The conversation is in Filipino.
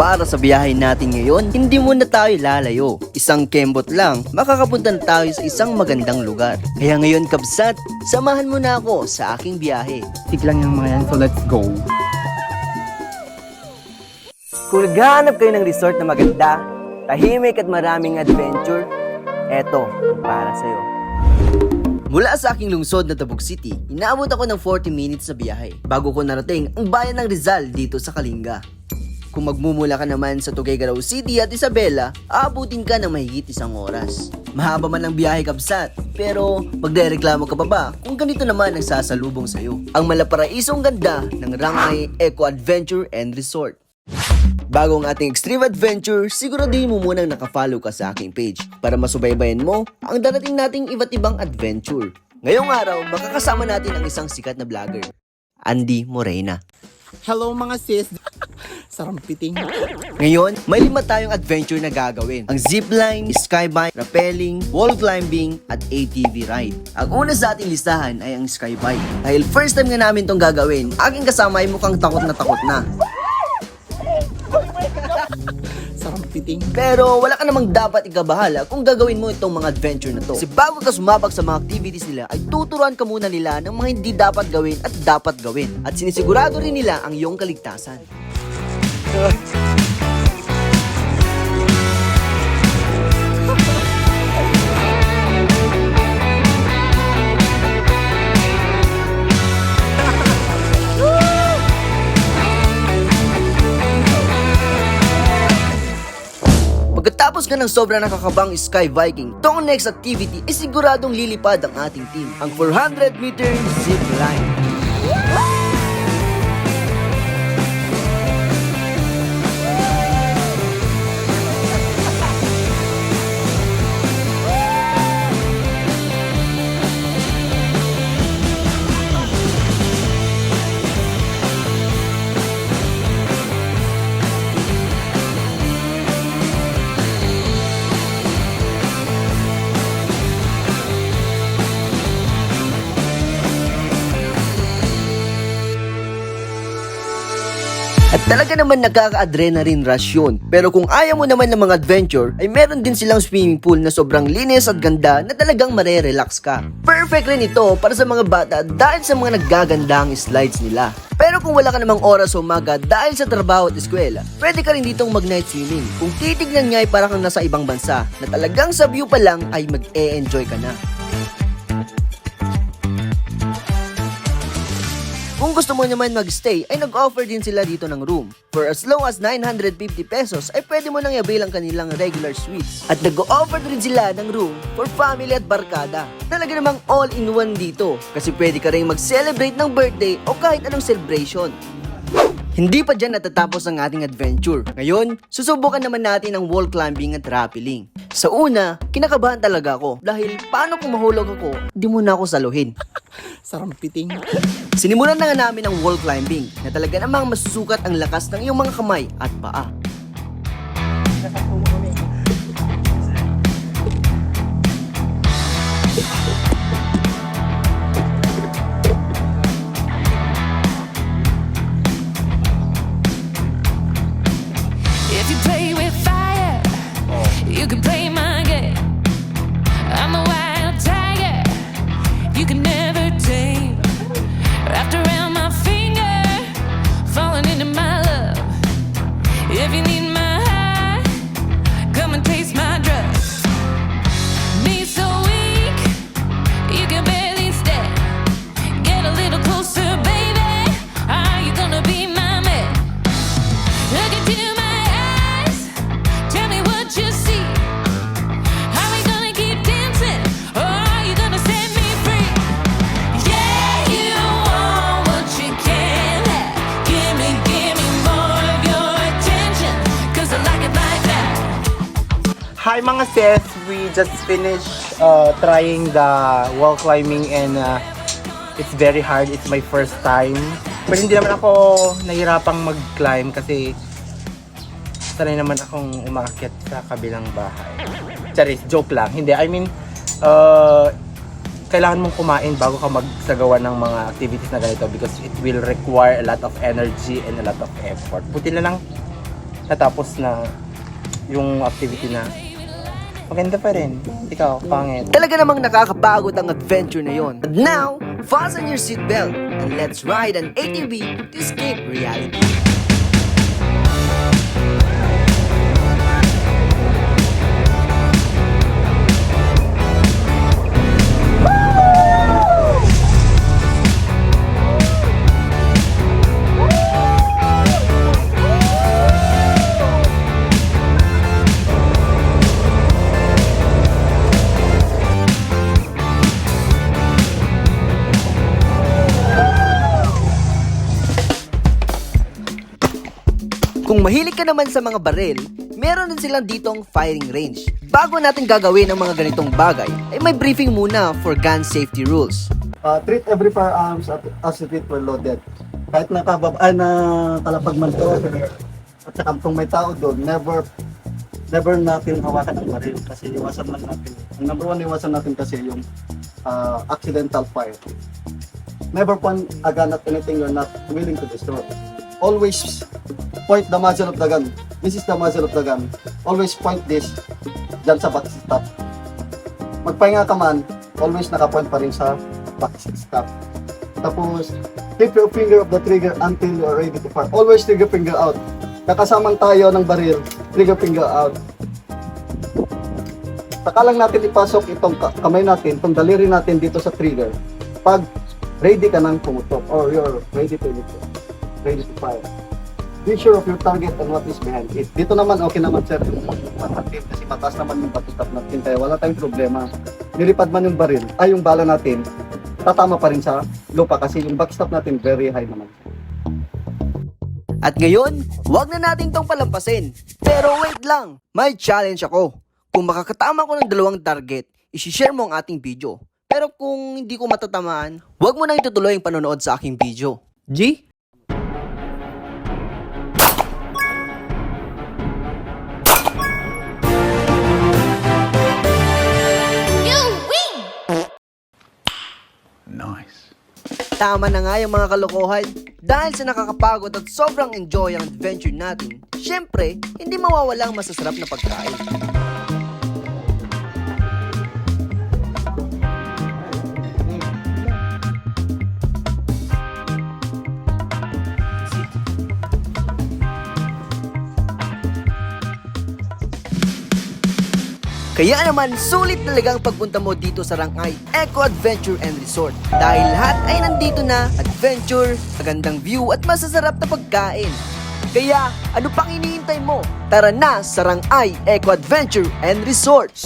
para sa biyahe natin ngayon, hindi muna tayo lalayo. Isang kembot lang, makakapunta na tayo sa isang magandang lugar. Kaya ngayon, kabsat, samahan mo na ako sa aking biyahe. Tik lang yung mga yan, so let's go. Kung naghahanap kayo ng resort na maganda, tahimik at maraming adventure, eto ang para sa'yo. Mula sa aking lungsod na Tabuk City, inaabot ako ng 40 minutes sa biyahe bago ko narating ang bayan ng Rizal dito sa Kalinga. Kung magmumula ka naman sa Tuguegarao City at Isabela, aabutin ka ng mahigit 1 oras. Mahaba man ang biyahe, kabsat, pero magrereklamo ka pa ba kung ganito naman ang sasalubong sa'yo? Ang malaparaisong ganda ng Rangay Eco Adventure and Resort. Bago ang ating extreme adventure, siguraduhin mo munang nakafollow ka sa aking page para masubaybayan mo ang darating nating iba't ibang adventure. Ngayong araw, makakasama natin ang isang sikat na vlogger, Andy Morena. Hello mga sis. Sarampiting. Ngayon, may 5 tayong adventure na gagawin. Ang zipline, skybike, rappelling, wall climbing, at ATV ride. Ang una sa ating listahan ay ang skybike. Dahil first time nga namin tong gagawin, aking kasama ay mukhang takot na. Sarampiting. Pero wala ka namang dapat ikabahala kung gagawin mo itong mga adventure na to. Kasi bago ka sumabak sa mga activities nila, ay tuturuan ka muna nila ng mga hindi dapat gawin at dapat gawin. At sinisigurado rin nila ang iyong kaligtasan. Pagkatapos ka ng sobrang nakakabang sky viking, itong next activity ay siguradong lilipad ang ating team, ang 400-meter zip line. At talaga naman nakaka-adrenaline rush yun. Pero kung ayaw mo naman ng mga adventure, ay meron din silang swimming pool na sobrang linis at ganda na talagang marerelax ka. Perfect rin ito para sa mga bata dahil sa mga naggagandang slides nila. Pero kung wala ka namang oras sa umaga dahil sa trabaho at eskwela, pwede ka rin ditong mag-night swimming. Kung titignan niya ay parang kang nasa ibang bansa, na talagang sa view pa lang ay mag-e-enjoy ka na. Kung gusto mo naman mag-stay, ay nag-offer din sila dito ng room. For as low as 950 pesos, ay pwede mo nang i-avail ang kanilang regular suites. At nag-offer din sila ng room for family at barkada. Talaga namang all-in-one dito, kasi pwede ka rin mag-celebrate ng birthday o kahit anong celebration. Hindi pa dyan natatapos ang ating adventure. Ngayon, susubukan naman natin ang wall climbing at rappelling. Sa una, kinakabahan talaga ako dahil paano kung mahulog ako, di mo na ako saluhin. Sarampiting. Sinimulan na nga namin ang wall climbing na talaga namang masusukat ang lakas ng iyong mga kamay at paa. If you play with fire, you can play my game. I'm a wild tiger, you can never tame. Wrapped around my finger, falling into my love. If you need my high, come and taste my drug. Me so weak, you can barely stand. Get a little closer, baby. Are you gonna be my man? Look into my eyes, tell me what you see. Are we gonna keep dancing, or are you gonna set me free? Yeah, you want what you can't have. Give me more of your attention, 'cause I like it like that. Hi mga sis, we just finished trying the wall climbing and it's very hard. It's my first time. Pero hindi naman ako nahirapang mag-climb kasi sanay naman akong umakyat sa kabilang bahay. Charis, joke lang. Hindi, I mean, kailangan mong kumain bago ka magsagawa ng mga activities na ganito because it will require a lot of energy and a lot of effort. Buti na lang natapos na yung activity na. Maganda pa rin. Ikaw, pangit. Talaga namang nakakapagod ang adventure na yon. And now, fasten your seatbelt and let's ride an ATV to escape reality. Kung mahilig ka naman sa mga baril, meron din silang ditong firing range. Bago natin gagawin ang mga ganitong bagay, ay may briefing muna for gun safety rules. Treat every firearms as if it were loaded. Kahit na kalapag man to, at saka kung may tao doon, never natin hawakan ang baril kasi iwasan man natin. Ang number one iwasan natin kasi yung accidental fire. Never point a gun at anything you're not willing to destroy. Always point the muzzle of the gun. This is the muzzle of the gun. Always point this dyan sa backstop. Magpahinga ka man, always nakapoint pa rin sa backstop. Tapos, keep your finger of the trigger until you are ready to fire. Always trigger finger out. Nakasamang tayo ng baril, trigger finger out. Saka lang natin ipasok itong kamay natin, itong daliri natin dito sa trigger. Pag ready ka nang pumutok or you're ready to fire. Be sure of your target and what is behind it. Dito naman, okay naman sir, yung matatim kasi mataas naman yung batutap natin kaya wala tayong problema. Nilipad man yung baril, yung bala natin, tatama pa rin sa lupa kasi yung backstop natin very high naman. At ngayon, wag na natin tong palampasin. Pero wait lang, may challenge ako. Kung makakatama ko ng 2 target, isi-share mo ang ating video. Pero kung hindi ko matatamaan, wag mo nang itutuloy ang panonood sa aking video. G? Tama na nga yung mga kalokohan. Dahil sa nakakapagod at sobrang enjoy ang adventure natin, syempre, hindi mawawala ang masasarap na pagkain. Kaya naman, sulit talaga ang pagpunta mo dito sa Rangay Eco Adventure and Resort. Dahil lahat ay nandito na, adventure, magandang view at masasarap na pagkain. Kaya, ano pang hinihintay mo? Tara na sa Rangay Eco Adventure and Resort!